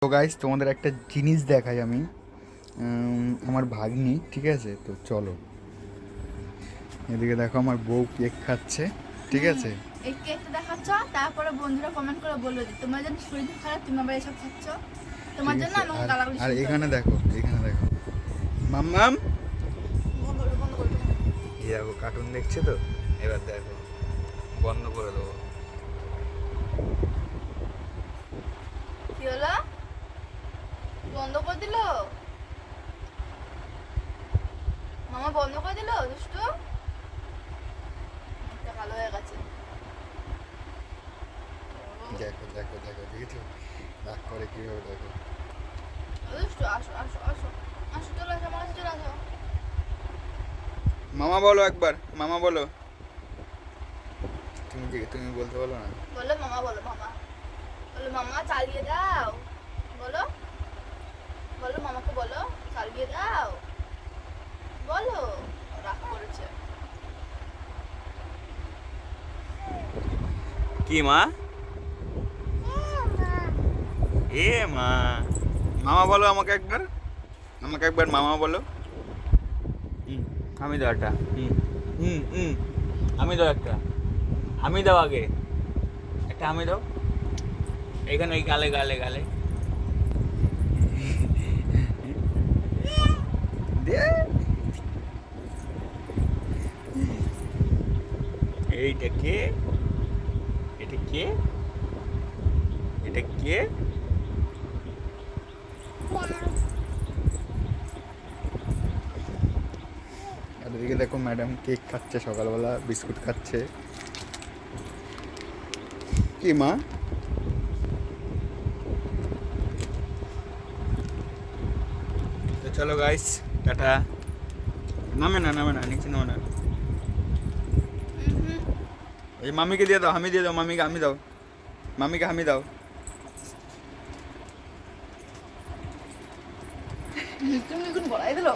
তো গাইস তোমাদের একটা জিনিস দেখাই আমি, আমার ভাগ্নি, ঠিক আছে? তো চলো এদিকে দেখো, আমার বউ কেক খাচ্ছে, ঠিক আছে? এই কেকটা দেখাচ্ছ, তারপরে বন্ধুরা কমেন্ট করে বললো যে তোমার জন্য শরীর খারাপ, তুমি আবার এসব খাচ্ছ, তোমার ঠিক জন্য আছে। আমাকে আর গালাগালি আর শুনতে এখানে হবে। দেখো, এখানে দেখো মাম্মাম, বন্ধ করে বন্ধ করে দাও। এই দেখো কার্টুন দেখছে তো, এবার দেখো বন্ধ করে দেবো। কি হলো? বন্ধ করে দিল? মামা বন্ধ করে দিল দুষ্টু? মুখটা কালো হয়ে গেছে। দেখো দেখো দেখো, দেখেছো রাগ করে কিভাবে, দেখো। দুষ্টু, আসো আসো আসো আসো, চলে আসো, আমার কাছে চলে আসো। মামা বলো একবার, মামা বলো। তুমি বলতে বলো না? বলো মামা, বলো মামা, বলো মামা চালিয়ে দাও, বলো বলো মামাকে, বলো চালিয়ে দাও, বলো। রাগ করেছে। কি মা? এ মা, মামা বলো আমাকে একবার, আমাকে একবার মামা বলো। আমি দাও একটা, আমি দাও একটা, আমি দাও আগে একটা, আমি দাও এখানে, এই গালে গালে গালে দে। এইটা কে? এটা কে? এটা কে? আর এদিকে দেখো ম্যাডাম কেক খাচ্ছে, সকালবেলা বিস্কুট খাচ্ছে। কি মা? তো চলো গাইস, টাটা। নামে না, নামে না, নিচে নামে না। এই মামিকে দিয়ে দাও, হামি দিয়ে দাও, মামিকে হামি দাও, মামিকে হামি দাও। তুমি এখন বলাই দিল।